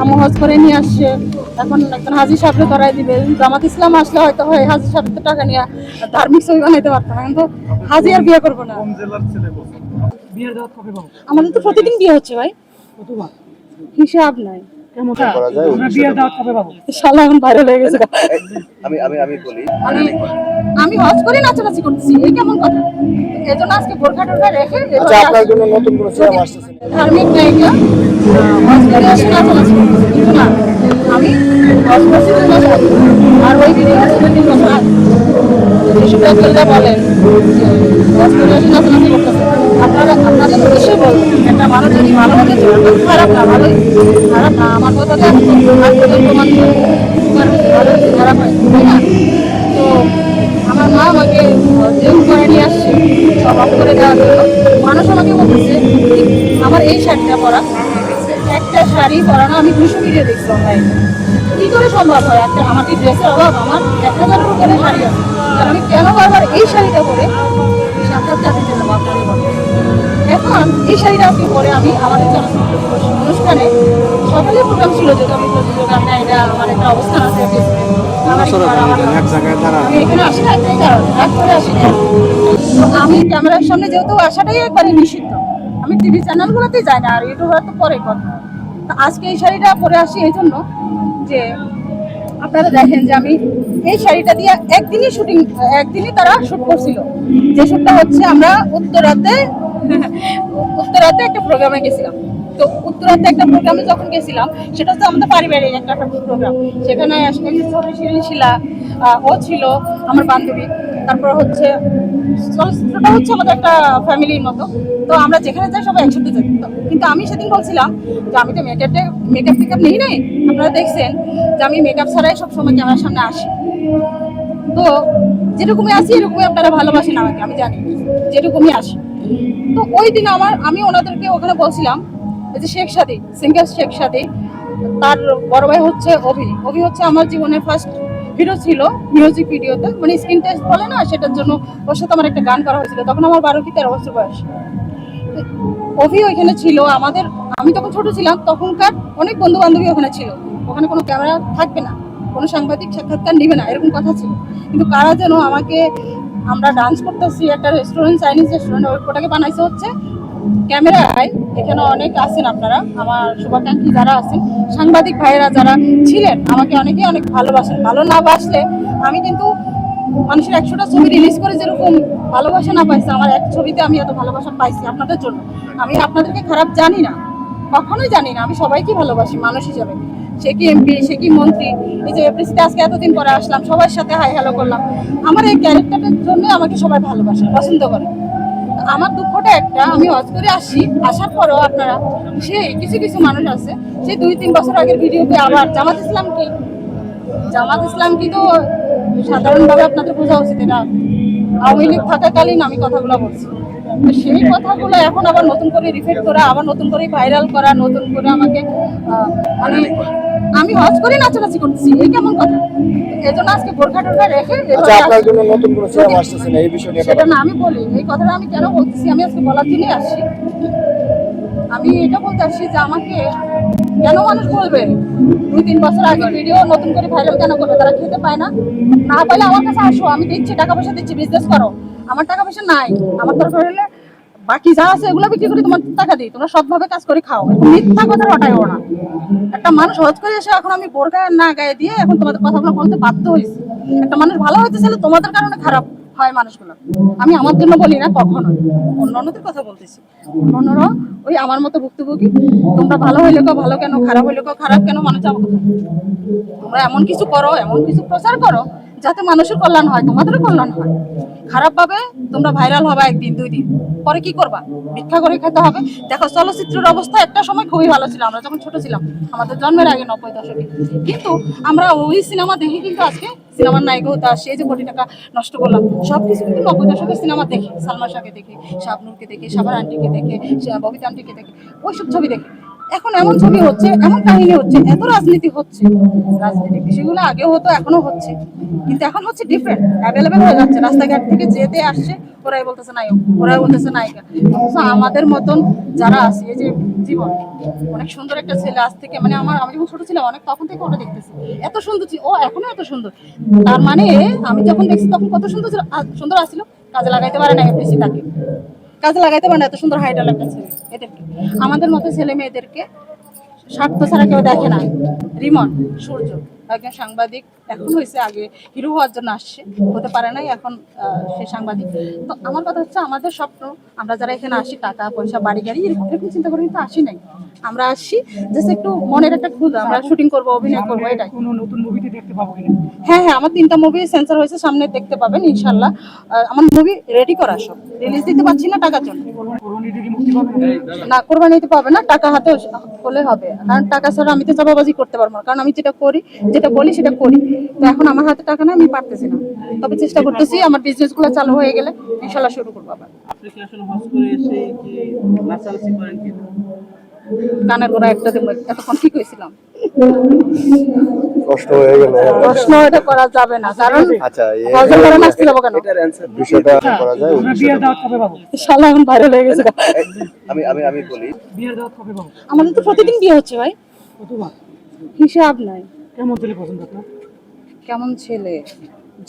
আমার হজ করে নিয়ে আসছে, এখন একজন হাজি সাহেবকে ধরাই দিবে। জামাত ইসলাম আসলে হয়তো হয় হাজি সাহেবের টাকা নিয়ে ধার্মিক ছবি বানাইতে পারতাম, কিন্তু হাজি আর বিয়ে করবো না। আমাদের তো প্রতিদিন বিয়ে হচ্ছে ভাই, হিসাব নাই। আমি হজ করে নাচানাচি করতেছি, এই কেমন কথা? এজন্য আজকে বোরখা টোরখা রেখে ধার্মিক নায়িকা হজ করে আসে নাচানাচি করতেছি, কিন্তু না, আমি হজ করছি 2 বছর আগে, আর ওই ভিডিও হচ্ছে 3 বছর আগে। যেসব লোকজনরা বলেন হজ করে আসে নাচানাচি করতেছে, আপনাদের উদ্দেশ্যে বলবো, একটা মানুষ যদি ভালো হতে চায়, খারাপ না, ভালোই খারাপ না, আমার কথাতে প্রমাণ খারাপ হয়, তাই না? তো আমার মা আমাকে জেল করে নিয়ে আসছে সব অফ করে দেওয়ার জন্য। মানুষ আমাকে বলতেছে আমার এই শাড়িটা পরা, একটা শাড়ি পরানো আমি 200 ভিডিও দেখছি অনলাইনে। কি করে সম্ভব হয়? একটা আমার কি ড্রেসের অভাব? আমার 1000-এর উপরে শাড়ি আছে, আর আমি কেন বারবার এই শাড়িটা পরে সাক্ষাৎকার দিতে যাবো আপনাদের বলেন? এখন এই শাড়িটা আপনি পরে আমি আমাদের অনুষ্ঠানে সকালে প্রোগ্রাম ছিল, যেহেতু আমি প্রযোজক, আমি এটা আমার একটা অবস্থান আছে, এখানে আসি না, একটাই কারণ রাত করে আসি না। তো আমি ক্যামেরার সামনে যেহেতু আসাটাই একবারই নিষিদ্ধ, আমি টিভি চ্যানেলগুলোতেই যাই না, আর ইউটিউবে তো পরে কথা। তো আজকে এই শাড়িটা পরে আসি এই জন্য যে আপনারা দেখেন যে আমি এই শাড়িটা দিয়ে একদিনই তারা শুট করছিল। যে শুটটা হচ্ছে আমরা উত্তরাতে একটা প্রোগ্রামে গেছিলাম। তো উত্তরাতে একটা প্রোগ্রামে যখন গেছিলাম, সেটা হচ্ছে আমাদের পারিবারিক একটা প্রোগ্রাম। সেখানে আসলে শিরিন শিলা ও ছিল আমার বান্ধবী, তারপর হচ্ছে চলচ্চিত্রটা হচ্ছে আমাদের একটা ফ্যামিলির মতো। তো আমরা যেখানে যাই সবাই একসাথে যাই। কিন্তু আমি সেদিন বলছিলাম যে আমি তো মেকআপ টেকআপ নেই নাই, আপনারা দেখছেন যে আমি মেকআপ ছাড়াই সবসময় ক্যামেরার সামনে আসি। তো যেরকমই আসি এরকমই আপনারা ভালোবাসেন আমাকে, আমি জানি যেরকমই আসি। তো ওই দিন আমি ওনাদেরকে ওখানে বলছিলাম যে শেখ সাদী, সিঙ্গার শেখ সাদী, তার বড় ভাই হচ্ছে অভি হচ্ছে আমার জীবনের ফার্স্ট হিরো ছিল মিউজিক ভিডিওতে, মানে স্ক্রিন টেস্ট বলে না, সেটার জন্য ওর সাথে আমার একটা গান করা হয়েছিল, তখন আমার 12 কি 13 বছর বয়স। অভি ওইখানে ছিল আমাদের, আমি তখন ছোট ছিলাম, তখনকার অনেক বন্ধু বান্ধবী ওখানে ছিল। ওখানে কোনো ক্যামেরা থাকবে না, কোনো সাংবাদিক সাক্ষাৎকার নিবে না, এরকম কথা ছিল। কিন্তু কারা যেন আমাকে, আমরা ডান্স করতেছি একটা রেস্টুরেন্ট, চাইনিজ রেস্টুরেন্ট, ওটাকে বানাইছে হচ্ছে ক্যামেরায়। এখানে অনেক আছেন আপনারা, আমার শুভাকাঙ্ক্ষী যারা আছেন, সাংবাদিক ভাইয়েরা যারা ছিলেন, আমাকে অনেকেই অনেক ভালোবাসেন। ভালো না বাসলে আমি কিন্তু মানুষের 100টা ছবি রিলিজ করে যেরকম ভালোবাসা না পাইছে, আমার এক ছবিতে আমি এত ভালোবাসা পাইছি আপনাদের জন্য। আমি আপনাদেরকে খারাপ জানি না, কখনোই জানি না, আমি সবাইকে ভালোবাসি মানুষ হিসাবে। সে কি এমপি, সে কি মন্ত্রী, এই যে এফডিসিতে আজকে এতদিন পরে আসলাম, সবার সাথে হাই হ্যালো করলাম, আমার এই ক্যারেক্টারের জন্য আমাকে সবাই ভালোবাসে, পছন্দ করে। আমার দুঃখটা একটা, আমি হজ করে আসি, আসার পরেও আপনারা কিছু কিছু মানুষ আছে সেই 2-3 বছর আগের ভিডিওতে আবার জামাত ইসলাম কি তো সাধারণভাবে আপনাদের বোঝা উচিত, এটা আওয়ামী লীগ থাকাকালীন আমি কথাগুলো বলছি। তো সেই কথাগুলো এখন আবার নতুন করে রিফ্লেক্ট করা, আবার নতুন করে ভাইরাল করা, নতুন করে আমাকে মানে আমি হজ করে নাচানাচি করতেছি, এই কেমন কথা? এজন্য আজকে বোরখা টোরখা রেখে সেটা না, আমি বলি এই কথাটা আমি কেন বলতেছি, আমি আজকে বলার জন্যই আসছি। আমি এটা বলতে আসছি যে আমাকে কেন মানুষ বলবে 2-3 বছর আগে ভিডিও নতুন করে ভাইরাল কেন করবে? তারা খেতে পায় না? না পাইলে আমার কাছে আসো, আমি দিচ্ছি, টাকা পয়সা দিচ্ছি, বিজনেস করো। আমার টাকা পয়সা নাই, আমার দরকার হলে বাকি যা আছে এগুলো বিক্রি করে তোমার টাকা দিই, তোমরা সৎভাবে কাজ করে খাও, মিথ্যা কথা রটাইও না। একটা মানুষ হজ করে এসে এখন আমি বোরকা না গায়ে দিয়ে এখন তোমাদের কথাগুলো বলতে বাধ্য হয়েছি। একটা মানুষ ভালো হইতে চাইলে তোমাদের কারণে খারাপ হয় মানুষগুলো, আমি আমার জন্য বলি না কখনো, অন্যদের কথা বলতেছি। অন্যরা ওই আমার মতো ভুক্তভোগী, তোমরা ভালো হইলে কেউ ভালো কেন, খারাপ হইলে কেউ খারাপ কেন, মানুষ যাবো কোথায়? তোমরা এমন কিছু করো, এমন কিছু প্রচার করো যাতে মানুষের কল্যাণ হয়, তোমাদেরও কল্যাণ হয়। খারাপ ভাবে তোমরা ভাইরাল হবে 1-2 দিন, পরে কি করবা? ভিক্ষা করে খেতে হবে। দেখো চলচ্চিত্রের অবস্থা একটা সময় খুবই ভালো ছিল, আমরা যখন ছোট ছিলাম, আমাদের জন্মের আগে 90 দশকে, কিন্তু আমরা ওই সিনেমা দেখি কিন্তু আজকে সিনেমার নায়িকা হতে আসছে, এই যে কোটি টাকা নষ্ট করলাম, সবকিছু কিন্তু 90 দশকের সিনেমা দেখি, সালমা শাহকে দেখি, শাবনূরকে দেখি, সাবার আন্টিকে দেখে, ববিতা আন্টিকে দেখে, ওইসব ছবি দেখি। এখন এমন ছবি হচ্ছে, এমন কাহিনী হচ্ছে, এত রাজনীতি হচ্ছে, রাজনীতি বিষয়গুলো আগেও হতো, এখনো হচ্ছে, কিন্তু এখন হচ্ছে ডিফারেন্ট, অ্যাভেলেবেল হয়ে যাচ্ছে। রাস্তাঘাট থেকে যেতে আসছে, ওরাই বলতেছে নায়ক, ওরাই বলতেছে নায়িকা। অথচ আমাদের মতন যারা আছে, এই যে জীবন অনেক সুন্দর একটা ছেলে, আজ থেকে মানে আমি যখন ছোট ছিলাম অনেক, তখন থেকে ওটা দেখতেছি এত সুন্দর ছিল, ও এখনো এত সুন্দর। তার মানে আমি যখন দেখছি তখন কত সুন্দর ছিল, সুন্দর আসছিল, কাজে লাগাইতে পারে না এফডিসি, তাকে কাজে লাগাইতে পারে না এত সুন্দর হাইটাল একটা ছেলে। এদেরকে, আমাদের মতো ছেলে মেয়েদেরকে স্বার্থ ছাড়া কেউ দেখে না। রিমন, সূর্য একজন সাংবাদিক, এখন হয়েছে, আগে হিরো হওয়ার জন্য আসছে, হতে পারে নাই, এখন সে সাংবাদিক। তো আমার কথা হচ্ছে, আমাদের স্বপ্ন, আমরা যারা এখানে আসি, টাকা পয়সা বাড়ি গাড়ি এরকম চিন্তা করে কিন্তু আসি নাই। আমরা আসছি জাস্ট একটু মনের একটা ক্ষুধা, আমরা শুটিং করবো, অভিনয় করবো, এটাই। কোনো নতুন মুভিতে দেখতে পাবো কিনা? হ্যাঁ হ্যাঁ, আমার 3টা মুভি সেন্সর হয়েছে, সামনে দেখতে পাবেন ইনশাল্লাহ। আমার মুভি রেডি করা, সব রিলিজ দিতে পারছি না টাকার জন্য। কোরবানিতে কি মুক্তি পাবে? না, কোরবানি দিতে পারবে না, টাকা হাতে হলে হবে, কারণ টাকা ছাড়া আমি তো চাপাবাজি করতে পারবো না, কারণ আমি যেটা করি, যেটা বলি সেটা করি। তো এখন আমার হাতে টাকা না, আমি পারতেছি না, তবে চেষ্টা করতেছি, আমার বিজনেস গুলো চালু হয়ে গেলে ইনশাল্লাহ শুরু করবো আবার। আপনি কি আসলে হজ করে এসে কি নাচানাচি করেন কিনা? কানের গোড়া একটা দেবো, এতক্ষণ ঠিক হয়েছিলাম। কষ্ট হয়ে গেলে প্রশ্ন এটা করা যাবে না, কারণ আচ্ছা হজম করে নাচতে যাবো কেন? এটার অ্যানসার বিষয়টা করা যায় ওই আমরা বিয়ের বিষয়টা। দাওয়াত কবে পাবো? শালা এখন ভাইরাল হয়ে গেছে। আমি আমি আমি বলি বিয়ের দাওয়াত কবে পাবো? আমাদের তো প্রতিদিন বিয়ে হচ্ছে ভাই, কতবার? হিসাব নাই। কেমন ছেলে পছন্দ আপনার? কেমন ছেলে?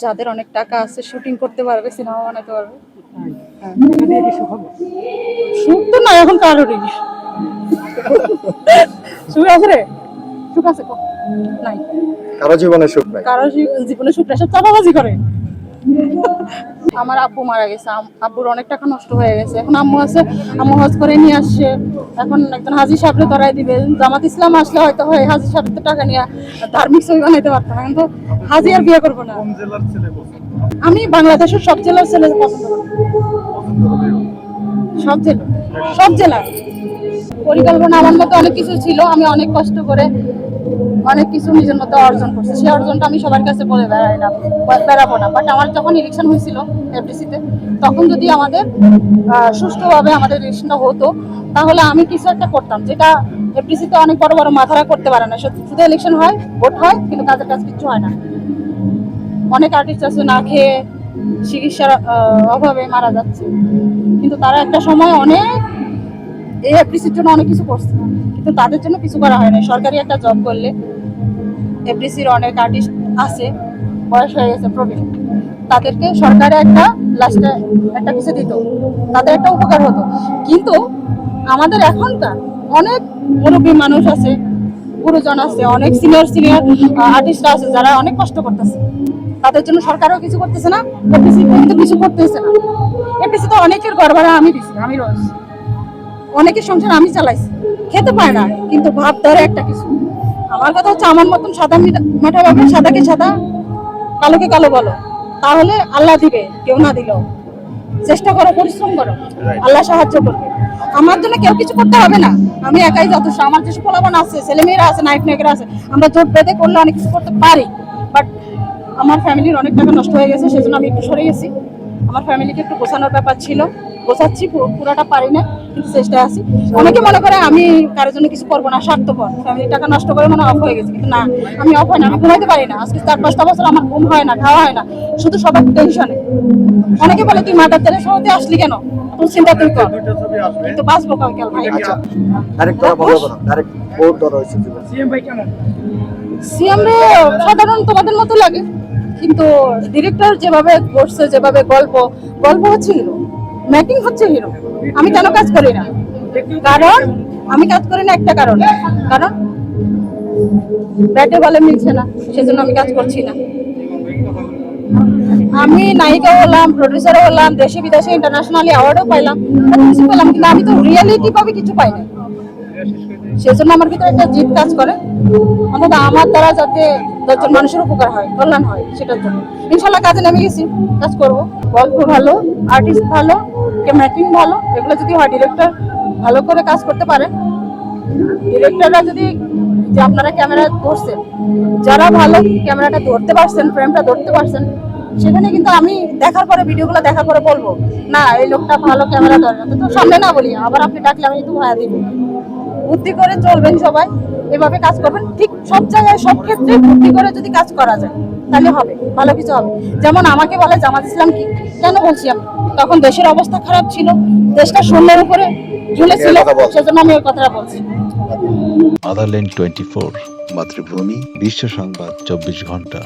যাদের অনেক টাকা আছে, শুটিং করতে পারবে, সিনেমা বানাতে পারবে। তাই? হ্যাঁ। টাকা দিয়ে কি সুখ হবে? সুখ তো নাই এখন কারোরই। সুখ আছে রে? সুখ আছে নাই, কারো জীবনে সুখ নাই। কারো জীবনে সুখ নাই, সব চাপাবাজি করে। আমার আব্বু মারা গেছে, আব্বুর অনেক টাকা নষ্ট হয়ে গেছে। এখন আম্মু আছে, আম্মু হজ করে নিয়ে আসছে, এখন একজন হাজি সাহেবরে ধরাই দিবে। জামাত ইসলাম আসলে হয়তো হয় হাজি সাহেবের তো টাকা নিয়ে ধার্মিক ছবি বানাইতে পারতাম, কিন্তু হাজি আর বিয়ে করবো না। আমি বাংলাদেশের সব জেলার ছেলে পছন্দ করি, সব জেলা, সব জেলা। পরিকল্পনা আমার মতো অনেক কিছু ছিল, আমি অনেক কষ্ট করে অনেক কিছু নিজের মতো অর্জন করছি, সেই অর্জনটা আমি সবার কাছে বলে বেড়াবো না। বাট আমার যখন ইলেকশন হয়েছিল এফডিসিতে, তখন যদি আমাদের সুষ্ঠুভাবে আমাদের ইলেকশনটা হতো, তাহলে আমি কিছু একটা করতাম, যেটা এফডিসিতে অনেক বড় বড় মাথারা করতে পারে না। শুধু ইলেকশন হয়, ভোট হয়, কিন্তু কাজের কাজ কিছু হয় না। অনেক আর্টিস্ট আছে না খেয়ে, চিকিৎসার অভাবে মারা যাচ্ছে, কিন্তু তারা একটা সময় অনেক এই এফডিসির জন্য অনেক কিছু করছে, কিন্তু তাদের জন্য কিছু করা হয় না। সরকারি একটা জব করলে, এফডিসির অনেক আর্টিস্ট আছে, বয়স হয়ে গেছে, প্রবীণ, তাদেরকে সরকারে একটা লাস্টে একটা কিছু দিত, তাদের একটা উপকার হতো। কিন্তু আমাদের এখনকার অনেক মুরব্বী মানুষ আছে, গুরুজন আছে, অনেক সিনিয়র আর্টিস্ট আছে, যারা অনেক কষ্ট করতেছে, তাদের জন্য সরকারও কিছু করতেছে না, এফডিসি কিন্তু কিছু করতেছে না। এফডিসি তো অনেকের ঘর ভাড়া আমি দিছি, আমি রোজ অনেকের সংসার আমি চালাইছি, খেতে পায় না, কিন্তু ভাব ধরে একটা কিছু। আমার কথা হচ্ছে, আমার মতন সাদা মাঠা ভাবে, সাদাকে সাদা, কালোকে কালো বলো, তাহলে আল্লাহ দিবে, কেউ না দিলেও চেষ্টা করো, পরিশ্রম করো, আল্লাহ সাহায্য করবে। আমার জন্য কেউ কিছু করতে হবে না, আমি একাই যথেষ্ট। আমার যেসব পোলাপান আছে, ছেলেমেয়েরা আছে, নায়ক নায়িকারা আছে, আমরা জোট বেঁধে করলে অনেক কিছু করতে পারি। বাট আমার ফ্যামিলির অনেক টাকা নষ্ট হয়ে গেছে, সেজন্য আমি একটু সরে গেছি। আমার ফ্যামিলিকে একটু গোছানোর ব্যাপার ছিল, গোছাচ্ছি, পুরোটা পারি না, কিন্তু চেষ্টায় আছি। অনেকে মনে করে আমি কারোর জন্য কিছু করবো না, স্বার্থপর, ফ্যামিলির টাকা নষ্ট করে মনে অফ হয়ে গেছে, কিন্তু না, আমি অফ হয় না, আমি ঘুমাইতে পারি না। আজকে 4-5টা বছর আমার ঘুম হয় না, খাওয়া হয় না, শুধু সবার টেনশনে। অনেকে বলে তুই মাদার তেরে সহতে আসলি কেন, তোর চিন্তা তুই কর, কিন্তু বাঁচবো কাল ভাই। আচ্ছা ডাইরেক্ট করা বলবো না, ডাইরেক্ট বহুত বড় হয়েছে জীবন। সিএম ভাই কেমন? সিএম রে সাধারণ তোমাদের মতো লাগে, কিন্তু ডিরেক্টর যেভাবে করছে, যেভাবে গল্প হচ্ছে হিরো, মেকিং হচ্ছে হিরো। আমি কেন কাজ করি না? কারণ আমি কাজ করি না একটা কারণে, কারণ ব্যাটে বলে মিলছে না, সেজন্য আমি কাজ করছি না। আমি নায়িকা হলাম, প্রডিউসারও হলাম, দেশে বিদেশে ইন্টারন্যাশনালি অ্যাওয়ার্ডও পাইলাম, কিছু পেলাম, কিন্তু আমি তো রিয়েলিটি ভাবে কিছু পাই না। সেজন্য আমার ভিতরে একটা জিদ কাজ করে, অন্তত আমার দ্বারা যাতে 10জন মানুষের উপকার হয়, কল্যাণ হয়, সেটার জন্য ইনশাল্লাহ কাজে নেমে গেছি, কাজ করবো। গল্প ভালো, আর্টিস্ট ভালো, মেকিং ভালো, এগুলো যদি হয়, ডিরেক্টর ভালো করে কাজ করতে পারে, ডিরেক্টররা যদি, যে আপনারা ক্যামেরা ধরছেন, যারা ভালো ক্যামেরাটা ধরতে পারছেন, ফ্রেমটা ধরতে পারছেন, সেখানে কিন্তু আমি দেখার পরে, ভিডিওগুলো দেখার পরে বলবো, না এই লোকটা ভালো ক্যামেরা ধরে, তো সামনে না বলি, আবার আপনি ডাকলে আমি একটু ভায়া দিব। বুদ্ধি করে চলবেন সবাই, এভাবে কাজ করবেন, ঠিক সব জায়গায় সব ক্ষেত্রে বুদ্ধি করে যদি কাজ করা যায় তাহলে হবে, ভালো কিছু হবে। যেমন আমাকে বলে জামাত ইসলাম কি, কেন বলছি আমি, তখন দেশের অবস্থা খারাপ ছিল, দেশটা শূন্যের উপরে ঝুলেছিল, সেজন্য আমি ওই কথাটা বলছি। মাদারল্যান্ড 24 মাতৃভূমি বিশ্ব সংবাদ 24 ঘন্টা।